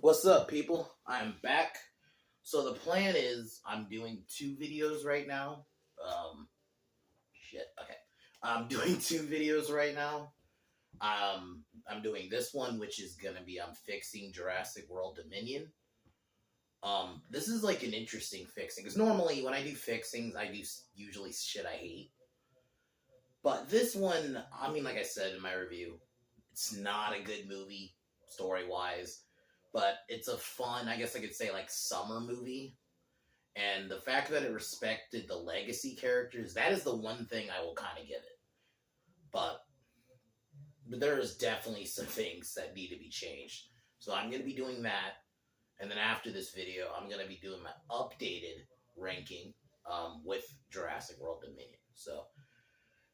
What's up, people? I'm back. So the plan is I'm doing two videos right now. Um, okay. I'm doing two videos right now. I'm doing this one, which is gonna be I'm fixing Jurassic World Dominion. This is like an interesting fixing because normally when I do fixings, I do usually shit I hate. But this one, I mean, like I said in my review, it's not a good movie story wise, but it's a fun, I guess I could say, like summer movie. And the fact that it respected the legacy characters, that is the one thing I will kind of give it. But there is definitely some things that need to be changed. So I'm going to be doing that. And then after this video, I'm going to be doing my updated ranking with Jurassic World Dominion. So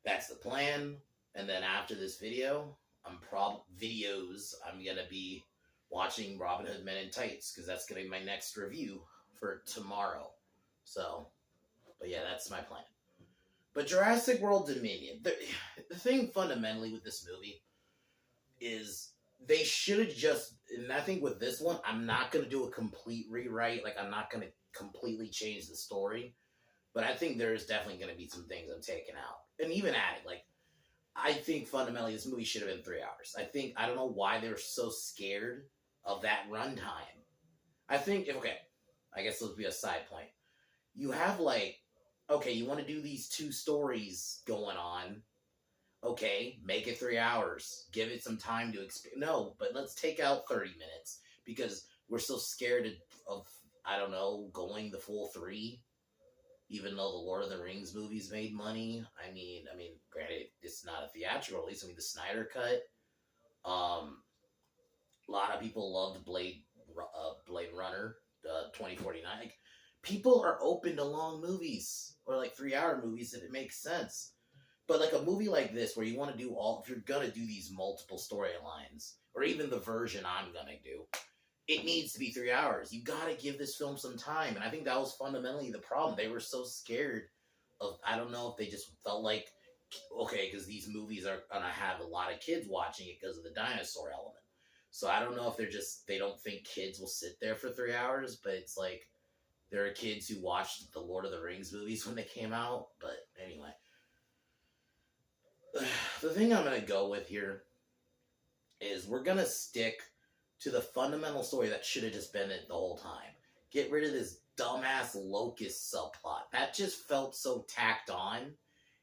that's the plan. And then after this video, I'm going to be watching Robin Hood Men in Tights because that's going to be my next review for tomorrow. So, but yeah, that's my plan. But Jurassic World Dominion, the thing fundamentally with this movie is they should have just, and I think with this one, I'm not going to do a complete rewrite. Like, I'm not going to completely change the story. But I think there's definitely going to be some things I'm taking out. And even adding, like, I think fundamentally this movie should have been 3 hours. I don't know why they were so scared of that runtime. I think, okay, I guess this would be a side point. You have like, okay, you want to do these two stories going on. Okay, make it 3 hours. Give it some time to expand. No, but let's take out 30 minutes because we're so scared of I don't know, going the full 3. Even though the Lord of the Rings movies made money. I mean, granted, it's not a theatrical release. I mean, the Snyder Cut. A lot of people loved Blade Runner, 2049. Like, people are open to long movies or like 3-hour movies if it makes sense. But like a movie like this where you want to do if you're gonna do these multiple storylines, or even the version I'm gonna do, it needs to be 3 hours. You gotta give this film some time. And I think that was fundamentally the problem. They were so scared of, I don't know if they just felt like, okay, because these movies are gonna have a lot of kids watching it because of the dinosaur element. So I don't know if they don't think kids will sit there for 3 hours, but it's like, there are kids who watched the Lord of the Rings movies when they came out. But anyway, the thing I'm going to go with here is we're going to stick to the fundamental story that should have just been it the whole time. Get rid of this dumbass locust subplot. That just felt so tacked on.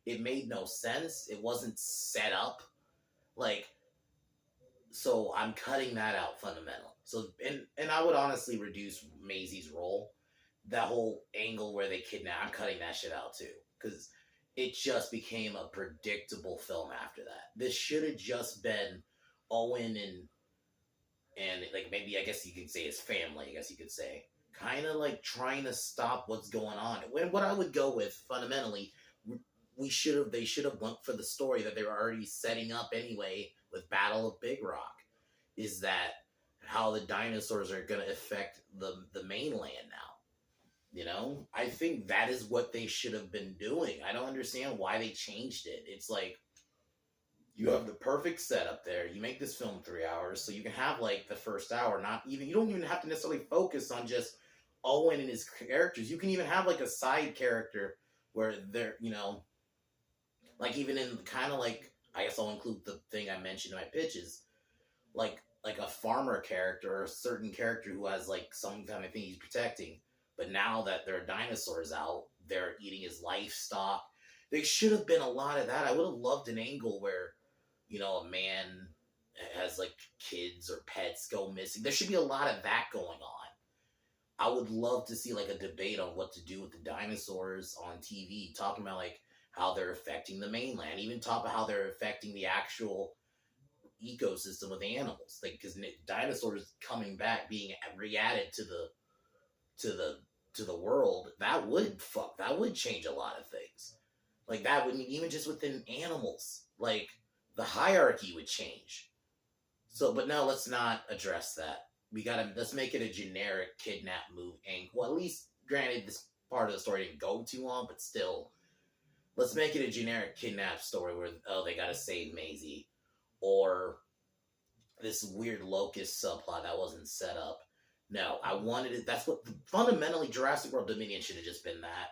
It made no sense. It wasn't set up. Like, so I'm cutting that out fundamental. So, and I would honestly reduce Maisie's role. That whole angle where they kidnap, I'm cutting that shit out too. Because it just became a predictable film after that. This should have just been Owen and like maybe I guess you could say his family, I guess you could say. Kind of like trying to stop what's going on. What I would go with fundamentally, they should have went for the story that they were already setting up anyway with Battle of Big Rock. Is that how the dinosaurs are going to affect the mainland now? You know, I think that is what they should have been doing. I don't understand why they changed it. It's like, you have the perfect setup there. You make this film 3 hours, so you can have like the first hour. You don't even have to necessarily focus on just Owen and his characters. You can even have like a side character where they're, like even in kind of like, I guess I'll include the thing I mentioned in my pitches, like a farmer character or a certain character who has like some kind of thing he's protecting. But now that there are dinosaurs out, they're eating his livestock. There should have been a lot of that. I would have loved an angle where, a man has like kids or pets go missing. There should be a lot of that going on. I would love to see like a debate on what to do with the dinosaurs on TV, talking about like how they're affecting the mainland, even talk about how they're affecting the actual ecosystem of animals. Like, because dinosaurs coming back, being re-added to the world, that would change a lot of things. Like, that would, even just within animals, like the hierarchy would change. So, but no, let's not address that. Let's make it a generic kidnap move. And well, at least, granted, this part of the story didn't go too long, but still, let's make it a generic kidnap story where, they gotta save Maisie, or this weird locust subplot that wasn't set up. No, I wanted it. That's what fundamentally Jurassic World Dominion should have just been that,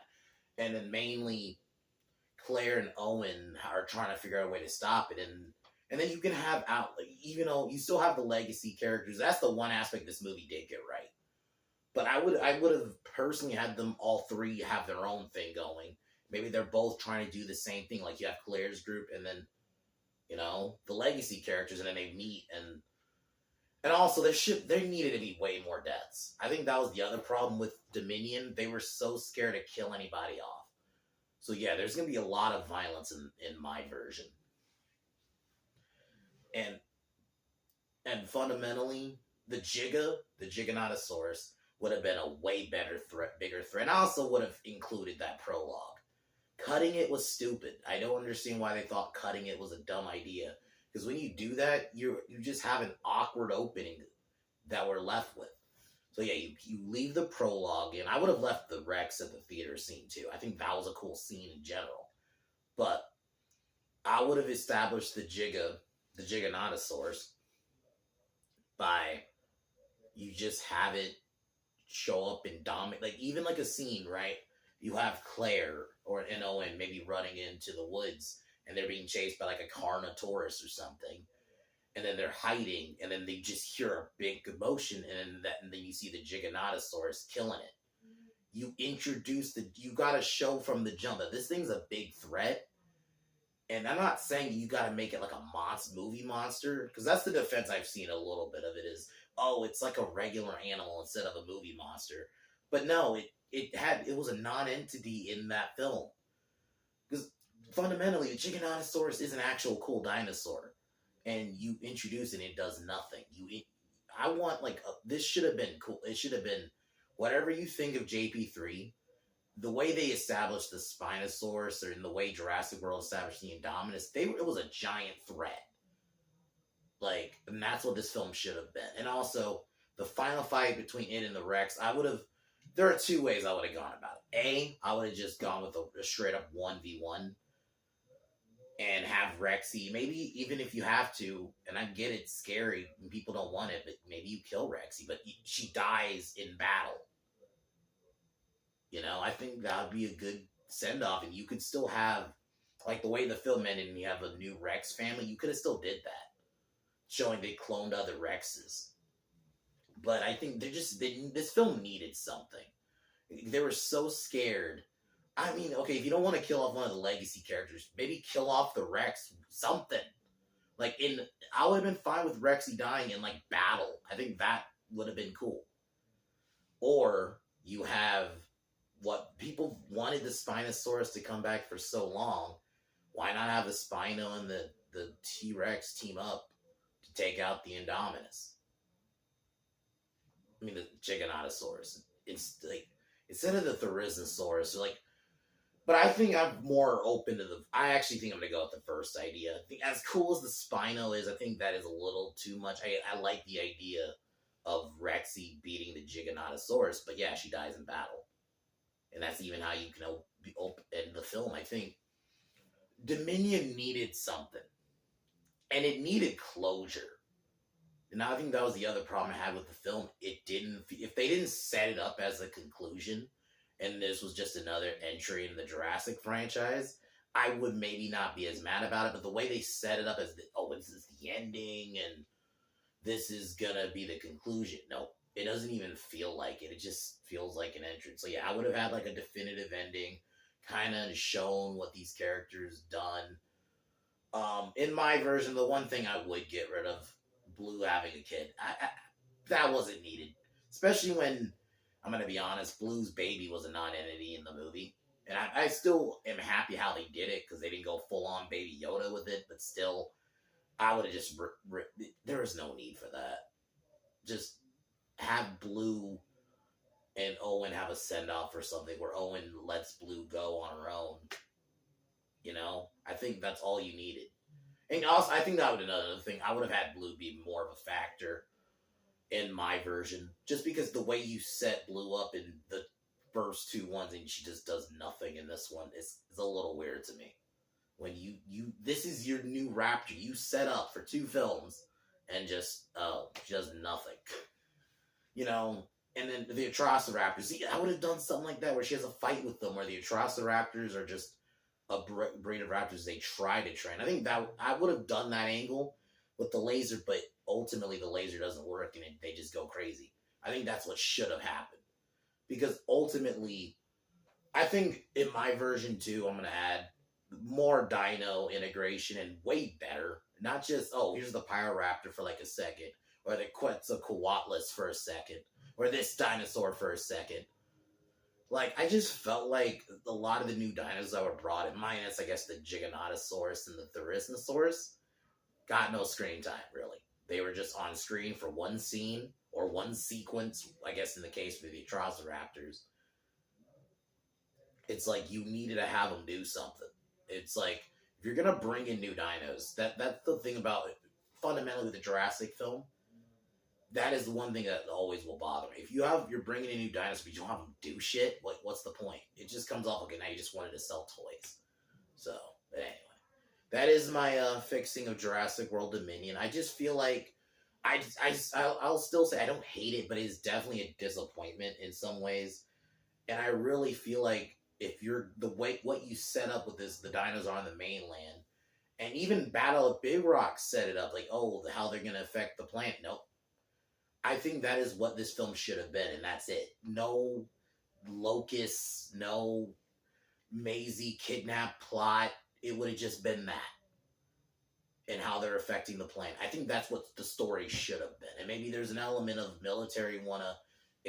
and then mainly Claire and Owen are trying to figure out a way to stop it, and then you can have out, like, even though you still have the legacy characters. That's the one aspect this movie did get right. But I would have personally had them all three have their own thing going. Maybe they're both trying to do the same thing. Like you have Claire's group, and then the legacy characters, and then they meet, and also there needed to be way more deaths. I think that was the other problem with Dominion. They were so scared to kill anybody off. So yeah, there's gonna be a lot of violence in my version, and fundamentally the Giganotosaurus would have been a way bigger threat. And I also would have included that prologue. Cutting it was stupid. I don't understand why they thought cutting it was a dumb idea. Because when you do that, you just have an awkward opening that we're left with. So yeah, you leave the prologue in. I would have left the Rex at the theater scene too. I think that was a cool scene in general. But I would have established the Giganotosaurus by you just have it show up and dominate, like even like a scene, right? You have Claire and Owen maybe running into the woods, and they're being chased by like a Carnotaurus or something, and then they're hiding, and then they just hear a big commotion, and then you see the Giganotosaurus killing it. You gotta show from the jump that this thing's a big threat. And I'm not saying you gotta make it like a movie monster, because that's the defense I've seen a little bit of it is, oh, it's like a regular animal instead of a movie monster. But no, it was a non-entity in that film. Because fundamentally, the Giganotosaurus is an actual cool dinosaur. And you introduce it, and it does nothing. I want, like, this should have been cool. It should have been, whatever you think of JP3, the way they established the Spinosaurus, or in the way Jurassic World established the Indominus, it was a giant threat. Like, and that's what this film should have been. And also, the final fight between it and the Rex, there are two ways I would have gone about it. I would have just gone with a straight up 1v1 and have Rexy, maybe even if you have to, and I get it's scary and people don't want it, but maybe you kill Rexy, but she dies in battle. I think that would be a good send-off, and you could still have, like the way the film ended, and you have a new Rex family, you could have still did that, showing they cloned other Rexes. But I think this film needed something. They were so scared. I mean, okay, if you don't want to kill off one of the legacy characters, maybe kill off the Rex, something. Like, I would have been fine with Rexy dying in, like, battle. I think that would have been cool. Or you have what people wanted, the Spinosaurus to come back for so long. Why not have the Spino and the T-Rex team up to take out the Indominus? I mean, the Giganotosaurus. It's like, instead of the Therizinosaurus, like, but I think I'm more open to I actually think I'm going to go with the first idea. I think as cool as the Spino is, I think that is a little too much. I like the idea of Rexy beating the Giganotosaurus, but yeah, she dies in battle. And that's even how you can end the film, I think. Dominion needed something. And it needed closure. And I think that was the other problem I had with the film. If they didn't set it up as a conclusion, and this was just another entry in the Jurassic franchise, I would maybe not be as mad about it. But the way they set it up as, this is the ending, and this is gonna be the conclusion. No, it doesn't even feel like it. It just feels like an entrance. So yeah, I would have had like a definitive ending, kind of shown what these characters done. In my version, the one thing I would get rid of, Blue having a kid, that wasn't needed. Especially when, I'm going to be honest, Blue's baby was a non-entity in the movie. And I still am happy how they did it, because they didn't go full-on Baby Yoda with it. But still, I would have just... there was no need for that. Just have Blue and Owen have a send-off or something, where Owen lets Blue go on her own. I think that's all you needed. And also, I think that would be another thing. I would have had Blue be more of a factor in my version, just because the way you set Blue up in the first two ones, and she just does nothing in this one, is a little weird to me. When this is your new Raptor, you set up for two films, and just, she does nothing. you know, and then the Atrociraptors. See, I would have done something like that where she has a fight with them, where the Atrociraptors are just a breed of raptors they try to train. I think that I would have done that angle with the laser, but ultimately the laser doesn't work and they just go crazy. I think that's what should have happened. Because ultimately, I think in my version too, I'm going to add more dino integration and way better. Not just, oh, here's the Pyroraptor for like a second, or the Quetzalcoatlus for a second, or this dinosaur for a second. Like, I just felt like a lot of the new dinos that were brought in, minus, I guess, the Giganotosaurus and the Therizinosaurus, got no screen time, really. They were just on screen for one scene, or one sequence, I guess in the case of the Atrociraptors. It's like, you needed to have them do something. It's like, if you're going to bring in new dinos, that's the thing about, fundamentally, with the Jurassic film, that is the one thing that always will bother me. If you're bringing in new dinosaurs, but you don't have them do shit, what's the point? It just comes off, okay, now you just wanted to sell toys. So, but anyway. That is my fixing of Jurassic World Dominion. I just feel like, I'll still say I don't hate it, but it's definitely a disappointment in some ways. And I really feel like if you're, what you set up with this, the dinos on the mainland, and even Battle of Big Rock set it up, like, oh, how they're going to affect the planet. Nope. I think that is what this film should have been, and that's it. No locusts, no Maisie kidnap plot. It would have just been that. And how they're affecting the planet. I think that's what the story should have been. And maybe there's an element of military want to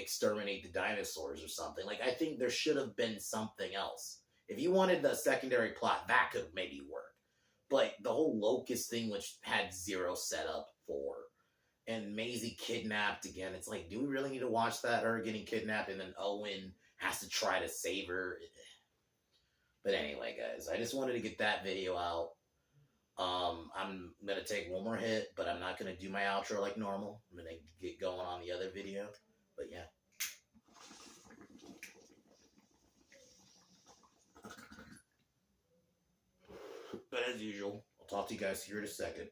exterminate the dinosaurs or something. Like, I think there should have been something else. If you wanted the secondary plot, that could maybe work. But the whole locust thing, which had zero setup for, and Maisie kidnapped again. It's like, do we really need to watch that? Her getting kidnapped and then Owen has to try to save her. But anyway, guys, I just wanted to get that video out. I'm going to take one more hit, but I'm not going to do my outro like normal. I'm going to get going on the other video. But yeah. But as usual, I'll talk to you guys here in a second.